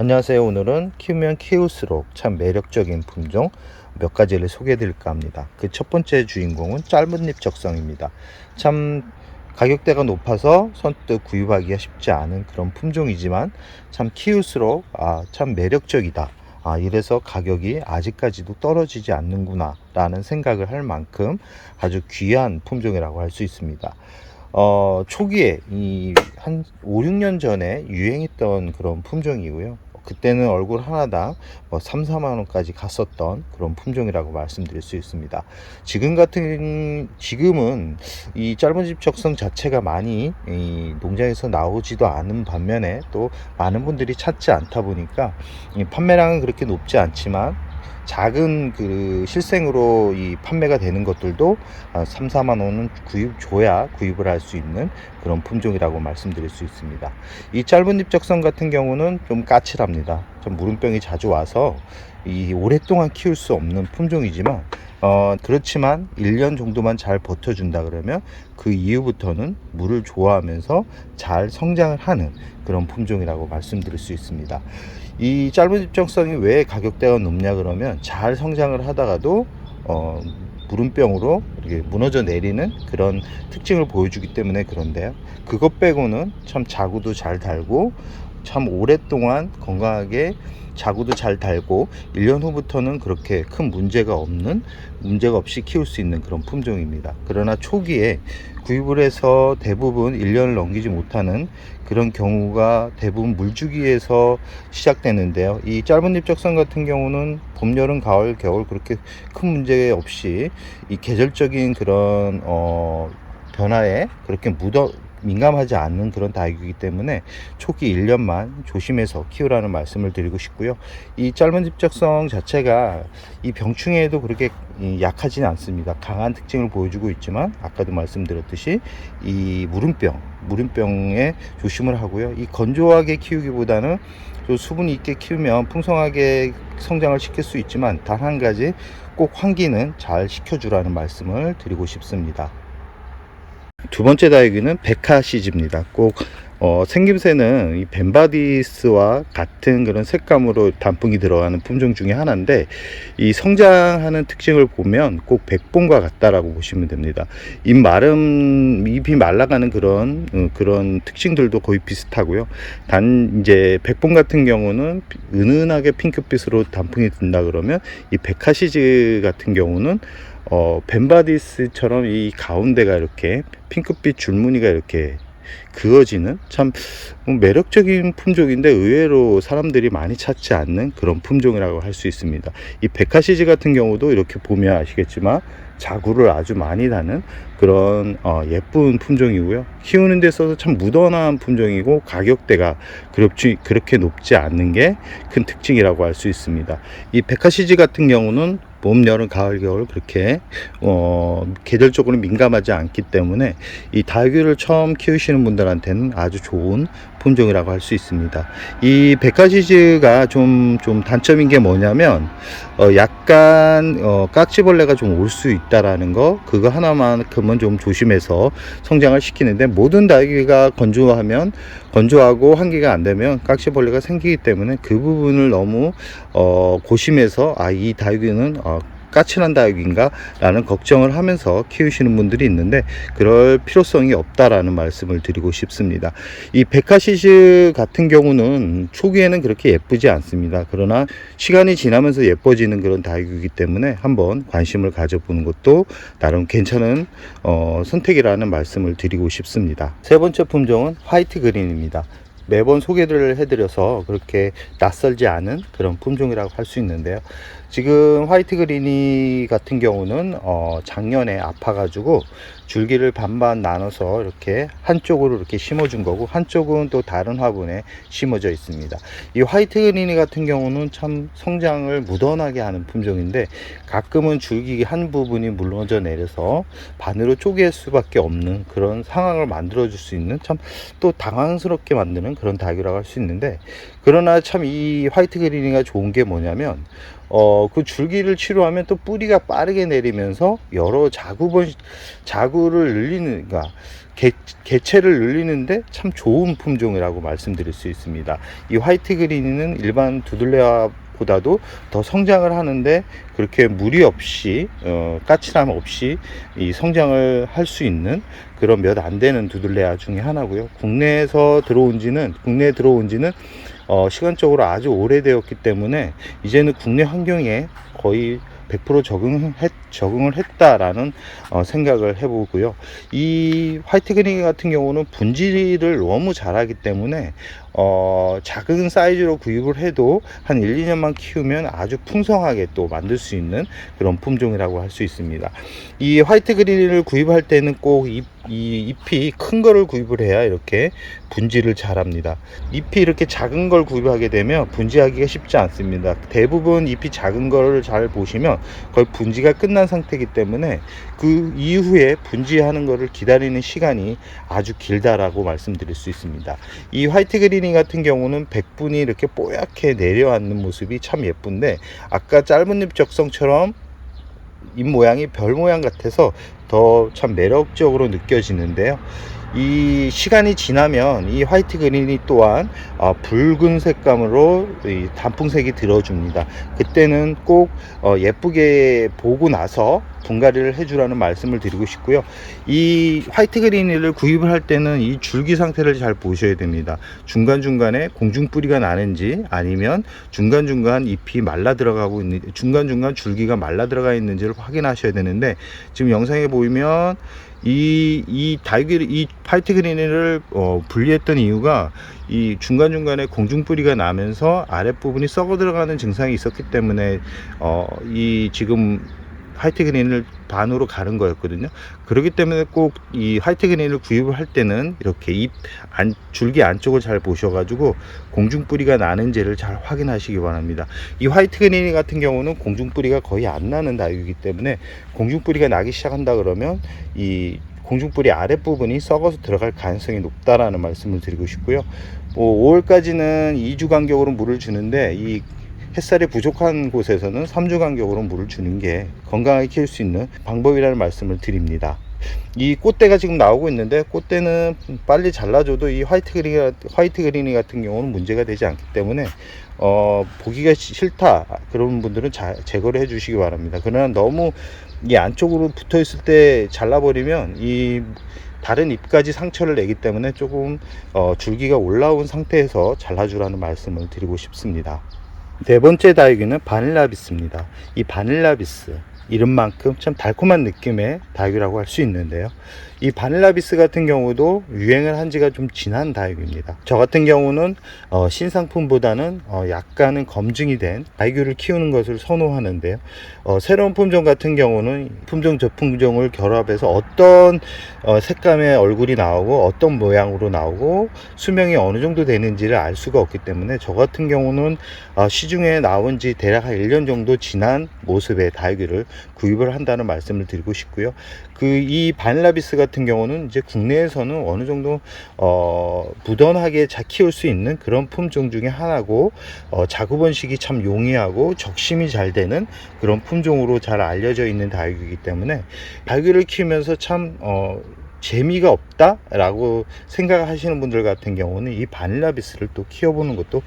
안녕하세요. 오늘은 키우면 키울수록 참 매력적인 품종 몇 가지를 소개해 드릴까 합니다. 그 첫 번째 주인공은 짧은잎 적성입니다. 참 가격대가 높아서 선뜻 구입하기가 쉽지 않은 그런 품종이지만 참 키울수록 참 매력적이다. 이래서 가격이 아직까지도 떨어지지 않는구나 라는 생각을 할 만큼 아주 귀한 품종이라고 할 수 있습니다. 초기에 한 5, 6년 전에 유행했던 그런 품종이고요. 그때는 얼굴 하나당 3, 4만 원까지 갔었던 그런 품종이라고 말씀드릴 수 있습니다. 지금은 이 짧은 집 적성 자체가 많이 이 농장에서 나오지도 않은 반면에 또 많은 분들이 찾지 않다 보니까 이 판매량은 그렇게 높지 않지만 작은 그 실생으로 이 판매가 되는 것들도 3, 4만 원은 구입을 할 수 있는 그런 품종이라고 말씀드릴 수 있습니다. 이 짧은 잎 적성 같은 경우는 좀 까칠합니다. 좀 무름병이 자주 와서 이 오랫동안 키울 수 없는 품종이지만 그렇지만 1년 정도만 잘 버텨준다 그러면 그 이후부터는 물을 좋아하면서 잘 성장을 하는 그런 품종이라고 말씀드릴 수 있습니다. 이 짧은 집정성이 왜 가격대가 높냐 그러면 잘 성장을 하다가도 무름병으로 이렇게 무너져 내리는 그런 특징을 보여주기 때문에 그런데요. 그것 빼고는 참 자구도 잘 달고 참 오랫동안 건강하게 자구도 잘 달고 1년 후부터는 그렇게 큰 문제가 없이 키울 수 있는 그런 품종입니다. 그러나 초기에 구입을 해서 대부분 1년을 넘기지 못하는 그런 경우가 대부분 물주기에서 시작되는데요. 이 짧은 잎 적성 같은 경우는 봄, 여름, 가을, 겨울 그렇게 큰 문제 없이 이 계절적인 그런 변화에 그렇게 민감하지 않는 그런 다육이기 때문에 초기 1년만 조심해서 키우라는 말씀을 드리고 싶고요. 이 짧은 집적성 자체가 이 병충해에도 그렇게 약하지는 않습니다. 강한 특징을 보여주고 있지만 아까도 말씀드렸듯이 이 무름병에 조심을 하고요. 이 건조하게 키우기보다는 좀 수분이 있게 키우면 풍성하게 성장을 시킬 수 있지만 단 한 가지 꼭 환기는 잘 시켜주라는 말씀을 드리고 싶습니다. 두 번째 다육이는 베카시즈입니다. 꼭 생김새는 이 벤바디스와 같은 그런 색감으로 단풍이 들어가는 품종 중에 하나인데 이 성장하는 특징을 보면 꼭 백봉과 같다라고 보시면 됩니다. 잎이 말라가는 그런 특징들도 거의 비슷하고요. 단 이제 백봉 같은 경우는 은은하게 핑크빛으로 단풍이 든다 그러면 이 베카시즈 같은 경우는 벤바디스처럼 이 가운데가 이렇게 핑크빛 줄무늬가 이렇게 그어지는 참 매력적인 품종인데 의외로 사람들이 많이 찾지 않는 그런 품종이라고 할 수 있습니다. 이 베카시즈 같은 경우도 이렇게 보면 아시겠지만 자구를 아주 많이 다는 그런 예쁜 품종이고요. 키우는 데 있어서 참 무던한 품종이고 가격대가 그렇게 높지 않는 게 큰 특징이라고 할 수 있습니다. 이 베카시즈 같은 경우는 봄, 여름, 가을, 겨울 그렇게 계절적으로 민감하지 않기 때문에 이 다육이를 처음 키우시는 분들한테는 아주 좋은 품종이라고 할 수 있습니다. 이 베카시즈가 좀 단점인 게 뭐냐면 약간 깍지벌레가 좀 올 수 있다라는 거, 그거 하나만큼은 좀 조심해서 성장을 시키는데 모든 다육이가 건조하고 환기가 안 되면 깍지벌레가 생기기 때문에 그 부분을 너무 고심해서 이 다육이는 까칠한 다육인가 라는 걱정을 하면서 키우시는 분들이 있는데 그럴 필요성이 없다라는 말씀을 드리고 싶습니다. 이 베카시즈 같은 경우는 초기에는 그렇게 예쁘지 않습니다. 그러나 시간이 지나면서 예뻐지는 그런 다육이기 때문에 한번 관심을 가져보는 것도 나름 괜찮은 선택이라는 말씀을 드리고 싶습니다. 세 번째 품종은 화이트 그린입니다. 매번 소개를 해드려서 그렇게 낯설지 않은 그런 품종이라고 할 수 있는데요. 지금 화이트 그린이 같은 경우는 작년에 아파가지고 줄기를 반반 나눠서 이렇게 한쪽으로 이렇게 심어준 거고 한쪽은 또 다른 화분에 심어져 있습니다. 이 화이트 그린이 같은 경우는 참 성장을 무던하게 하는 품종인데 가끔은 줄기 한 부분이 무너져 내려서 반으로 쪼갤 수밖에 없는 그런 상황을 만들어 줄 수 있는 참 또 당황스럽게 만드는 그런 다육이라고 할 수 있는데 그러나 참 이 화이트 그린이가 좋은 게 뭐냐면 그 줄기를 치료하면 또 뿌리가 빠르게 내리면서 여러 자구를 늘리는, 그러니까 개체를 늘리는데 참 좋은 품종이라고 말씀드릴 수 있습니다. 이 화이트 그린은 일반 두들레아 보다도 더 성장을 하는데 그렇게 무리 없이 까칠함 없이 이 성장을 할 수 있는 그런 몇 안 되는 두들레아 중에 하나고요. 국내에 들어온 지는 시간적으로 아주 오래되었기 때문에 이제는 국내 환경에 거의 100% 적응을 했다라는 생각을 해보고요. 이 화이트 그린 같은 경우는 분지를 너무 잘하기 때문에 작은 사이즈로 구입을 해도 한 1, 2년만 키우면 아주 풍성하게 또 만들 수 있는 그런 품종이라고 할 수 있습니다. 이 화이트 그린을 구입할 때는 꼭 이 잎이 큰 거를 구입을 해야 이렇게 분지를 잘합니다. 잎이 이렇게 작은 걸 구입하게 되면 분지하기가 쉽지 않습니다. 대부분 잎이 작은 거를 잘 보시면 거의 분지가 끝난 상태이기 때문에 그 이후에 분지하는 거를 기다리는 시간이 아주 길다라고 말씀드릴 수 있습니다. 이 화이트 그린 같은 경우는 백분이 이렇게 뽀얗게 내려앉는 모습이 참 예쁜데, 아까 짧은 잎 적성처럼 잎 모양이 별 모양 같아서 더 참 매력적으로 느껴지는데요. 이 시간이 지나면 이 화이트 그린이 또한 붉은 색감으로 이 단풍색이 들어줍니다. 그때는 꼭 예쁘게 보고 나서 분갈이를 해주라는 말씀을 드리고 싶고요. 이 화이트 그린을 구입을 할 때는 이 줄기 상태를 잘 보셔야 됩니다. 중간중간에 공중뿌리가 나는지, 아니면 중간중간 잎이 말라 들어가고 있는, 중간중간 줄기가 말라 들어가 있는지를 확인하셔야 되는데, 지금 영상에 보이면 이 화이트 그린을 분리했던 이유가 이 중간중간에 공중뿌리가 나면서 아랫부분이 썩어 들어가는 증상이 있었기 때문에 이 지금 화이트 그린을 반으로 가른 거였거든요. 그렇기 때문에 꼭 이 화이트 그린을 구입을 할 때는 이렇게 줄기 안쪽을 잘 보셔가지고 공중뿌리가 나는지를 잘 확인하시기 바랍니다. 이 화이트 그린 같은 경우는 공중뿌리가 거의 안 나는 다육이기 때문에 공중뿌리가 나기 시작한다 그러면 이 공중뿌리 아랫부분이 썩어서 들어갈 가능성이 높다라는 말씀을 드리고 싶고요. 5월까지는 2주 간격으로 물을 주는데, 이 햇살이 부족한 곳에서는 3주 간격으로 물을 주는 게 건강하게 키울 수 있는 방법이라는 말씀을 드립니다. 이 꽃대가 지금 나오고 있는데, 꽃대는 빨리 잘라줘도 이 화이트 그린 같은 경우는 문제가 되지 않기 때문에 보기가 싫다 그런 분들은 제거를 해 주시기 바랍니다. 그러나 너무 이 안쪽으로 붙어 있을 때 잘라버리면 이 다른 잎까지 상처를 내기 때문에 조금 줄기가 올라온 상태에서 잘라주라는 말씀을 드리고 싶습니다. 네 번째 다육이는 바닐라비스입니다. 이 바닐라비스 이름만큼 참 달콤한 느낌의 다육이라고 할 수 있는데요. 이 바닐라비스 같은 경우도 유행을 한 지가 좀 지난 다육입니다. 저 같은 경우는 신상품보다는 약간은 검증이 된 다육을 키우는 것을 선호하는데요. 새로운 품종 같은 경우는 품종 저품종을 결합해서 어떤 색감의 얼굴이 나오고 어떤 모양으로 나오고 수명이 어느 정도 되는지를 알 수가 없기 때문에, 저 같은 경우는 시중에 나온 지 대략 한 1년 정도 지난 모습의 다육이를 구입을 한다는 말씀을 드리고 싶고요. 이 바닐라비스 같은 경우는 이제 국내에서는 어느 정도 무던하게 잘 키울 수 있는 그런 품종 중에 하나고, 자구 번식이 참 용이하고 적심이 잘 되는 그런 품종으로 잘 알려져 있는 다육이기 때문에, 다육이를 키우면서 참 재미가 없다 라고 생각하시는 분들 같은 경우는 이 바닐라비스를 또 키워보는 것도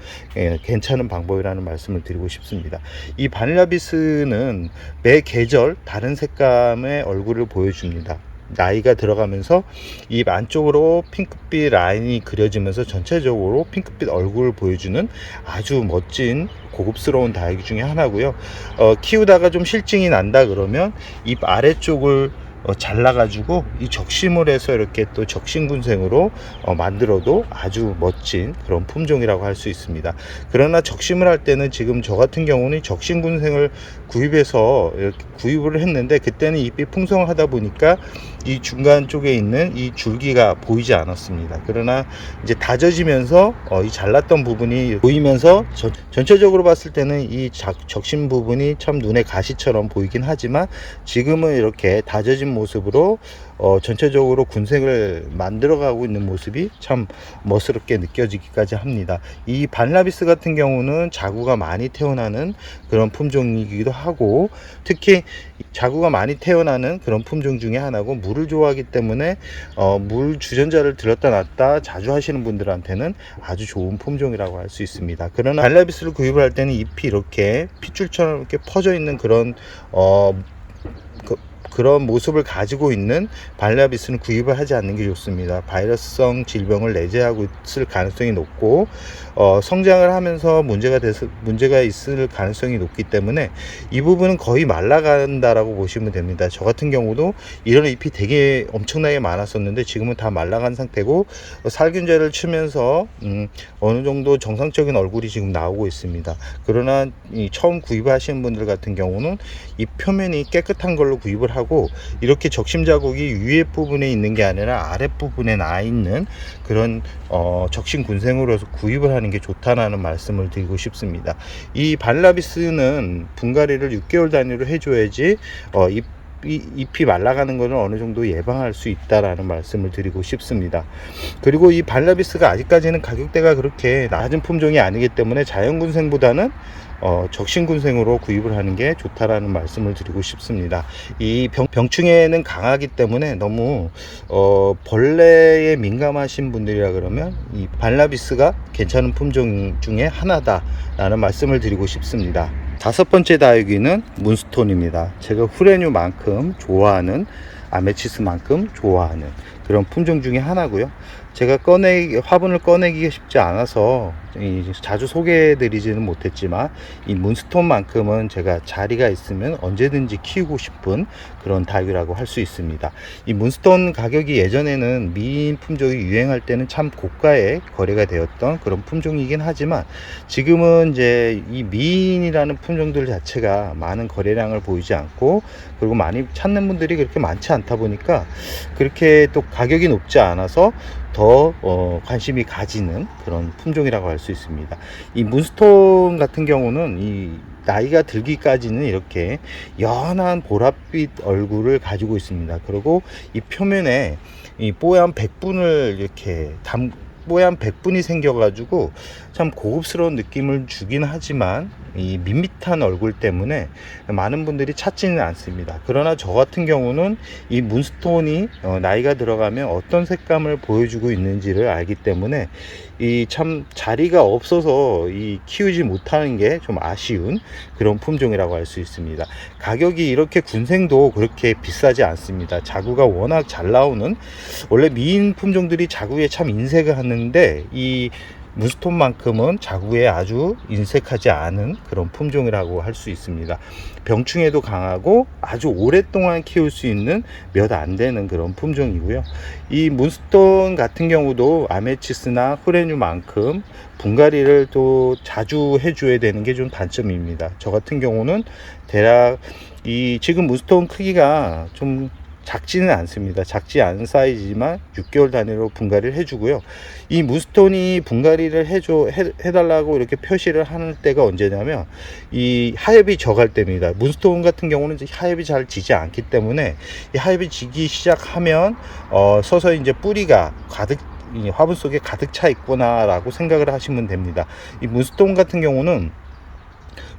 괜찮은 방법이라는 말씀을 드리고 싶습니다. 이 바닐라비스는 매 계절 다른 색감의 얼굴을 보여줍니다. 나이가 들어가면서 잎 안쪽으로 핑크빛 라인이 그려지면서 전체적으로 핑크빛 얼굴을 보여주는 아주 멋진 고급스러운 다육이 중에 하나고요. 키우다가 좀 실증이 난다 그러면 잎 아래쪽을 잘라가지고 이 적심을 해서 이렇게 또 적심군생으로 만들어도 아주 멋진 그런 품종이라고 할 수 있습니다. 그러나 적심을 할 때는 지금 저 같은 경우는 적심군생을 구입해서 이렇게 구입을 했는데, 그때는 잎이 풍성하다 보니까 이 중간 쪽에 있는 이 줄기가 보이지 않았습니다. 그러나 이제 다져지면서 이 잘랐던 부분이 보이면서 전체적으로 봤을 때는 이 적심 부분이 참 눈에 가시처럼 보이긴 하지만, 지금은 이렇게 다져진 모습으로 전체적으로 군생을 만들어가고 있는 모습이 참 멋스럽게 느껴지기까지 합니다. 이 발라비스 같은 경우는 자구가 많이 태어나는 그런 품종이기도 하고, 특히 자구가 많이 태어나는 그런 품종 중에 하나고, 물을 좋아하기 때문에 물 주전자를 들었다 놨다 자주 하시는 분들한테는 아주 좋은 품종이라고 할 수 있습니다. 그러나 발라비스를 구입을 할 때는 잎이 이렇게 핏줄처럼 이렇게 퍼져 있는 그런 그런 모습을 가지고 있는 발라비스는 구입을 하지 않는 게 좋습니다. 바이러스성 질병을 내재하고 있을 가능성이 높고, 성장을 하면서 문제가 있을 가능성이 높기 때문에 이 부분은 거의 말라간다라고 보시면 됩니다. 저 같은 경우도 이런 잎이 되게 엄청나게 많았었는데 지금은 다 말라간 상태고, 살균제를 치면서 어느 정도 정상적인 얼굴이 지금 나오고 있습니다. 그러나 처음 구입하시는 분들 같은 경우는 이 표면이 깨끗한 걸로 구입을 하고, 이렇게 적심 자국이 위에 부분에 있는 게 아니라 아랫 부분에 나 있는 그런 적심 군생으로 구입을 하는 게 좋다라는 말씀을 드리고 싶습니다. 이 발라비스는 분갈이를 6개월 단위로 해줘야지 잎이 말라가는 것을 어느 정도 예방할 수 있다라는 말씀을 드리고 싶습니다. 그리고 이 발라비스가 아직까지는 가격대가 그렇게 낮은 품종이 아니기 때문에 자연군생보다는 적신군생으로 구입을 하는 게 좋다라는 말씀을 드리고 싶습니다. 이 병충해는 강하기 때문에 너무 벌레에 민감하신 분들이라 그러면 이 발라비스가 괜찮은 품종 중에 하나다라는 말씀을 드리고 싶습니다. 다섯 번째 다육이는 문스톤입니다. 제가 후레뉴만큼 좋아하는, 아메치스만큼 좋아하는 그런 품종 중에 하나고요. 제가 화분을 꺼내기가 쉽지 않아서 자주 소개해 드리지는 못했지만, 이 문스톤만큼은 제가 자리가 있으면 언제든지 키우고 싶은 그런 다육이라고 할 수 있습니다. 이 문스톤 가격이 예전에는 미인 품종이 유행할 때는 참 고가에 거래가 되었던 그런 품종이긴 하지만, 지금은 이제 이 미인이라는 품종들 자체가 많은 거래량을 보이지 않고, 그리고 많이 찾는 분들이 그렇게 많지 않다 보니까 그렇게 또 가격이 높지 않아서 더 관심이 가지는 그런 품종이라고 할 수 있습니다. 이 문스톤 같은 경우는 이 나이가 들기까지는 이렇게 연한 보랏빛 얼굴을 가지고 있습니다. 그리고 이 표면에 이 뽀얀 백분을 이렇게 뽀얀 백분이 생겨가지고 참 고급스러운 느낌을 주긴 하지만, 이 밋밋한 얼굴 때문에 많은 분들이 찾지는 않습니다. 그러나 저 같은 경우는 이 문스톤이 나이가 들어가면 어떤 색감을 보여주고 있는지를 알기 때문에 이 참 자리가 없어서 키우지 못하는 게 좀 아쉬운 그런 품종이라고 할 수 있습니다. 가격이 이렇게 군생도 그렇게 비싸지 않습니다. 자구가 워낙 잘 나오는, 원래 미인 품종들이 자구에 참 인색을 하는데 이 문스톤만큼은 자구에 아주 인색하지 않은 그런 품종이라고 할 수 있습니다. 병충해도 강하고 아주 오랫동안 키울 수 있는 몇 안 되는 그런 품종이고요. 이 문스톤 같은 경우도 아메치스나 후레뉴만큼 분갈이를 또 자주 해줘야 되는 게 좀 단점입니다. 저 같은 경우는 대략 지금 문스톤 크기가 좀 작지는 않습니다. 작지 않은 사이즈지만 6개월 단위로 분갈이를 해주고요. 이 문스톤이 분갈이를 해달라고 이렇게 표시를 하는 때가 언제냐면, 이 하엽이 져갈 때입니다. 문스톤 같은 경우는 이제 하엽이 잘 지지 않기 때문에, 이 하엽이 지기 시작하면 서서히 이제 뿌리가 화분 속에 가득 차 있구나 라고 생각을 하시면 됩니다. 이 문스톤 같은 경우는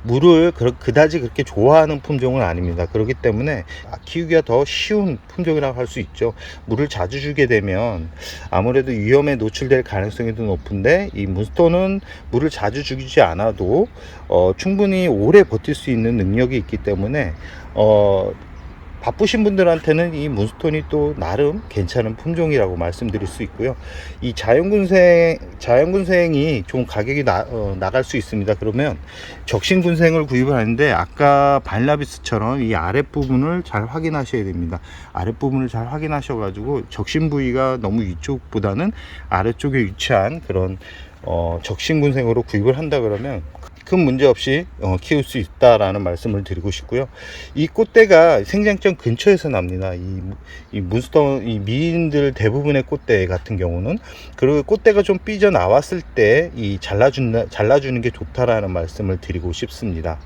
물을 그다지 그렇게 좋아하는 품종은 아닙니다. 그렇기 때문에 키우기가 더 쉬운 품종이라고 할 수 있죠. 물을 자주 주게 되면 아무래도 위험에 노출될 가능성이 더 높은데, 이 문스톤은 물을 자주 주지 않아도 충분히 오래 버틸 수 있는 능력이 있기 때문에 바쁘신 분들한테는 이 문스톤이 또 나름 괜찮은 품종이라고 말씀드릴 수 있고요. 이 자연군생이 좀 가격이 나갈 수 있습니다. 그러면 적신군생을 구입을 하는데, 아까 발라비스처럼 이 아랫부분을 잘 확인하셔야 됩니다. 아랫부분을 잘 확인하셔가지고 적신 부위가 너무 위쪽보다는 아래쪽에 위치한 그런 적신군생으로 구입을 한다 그러면 큰 문제 없이 키울 수 있다라는 말씀을 드리고 싶고요. 이 꽃대가 생장점 근처에서 납니다. 이 문스톤, 이 미인들 대부분의 꽃대 같은 경우는, 그리고 꽃대가 좀 삐져 나왔을 때 잘라주는 게 좋다라는 말씀을 드리고 싶습니다.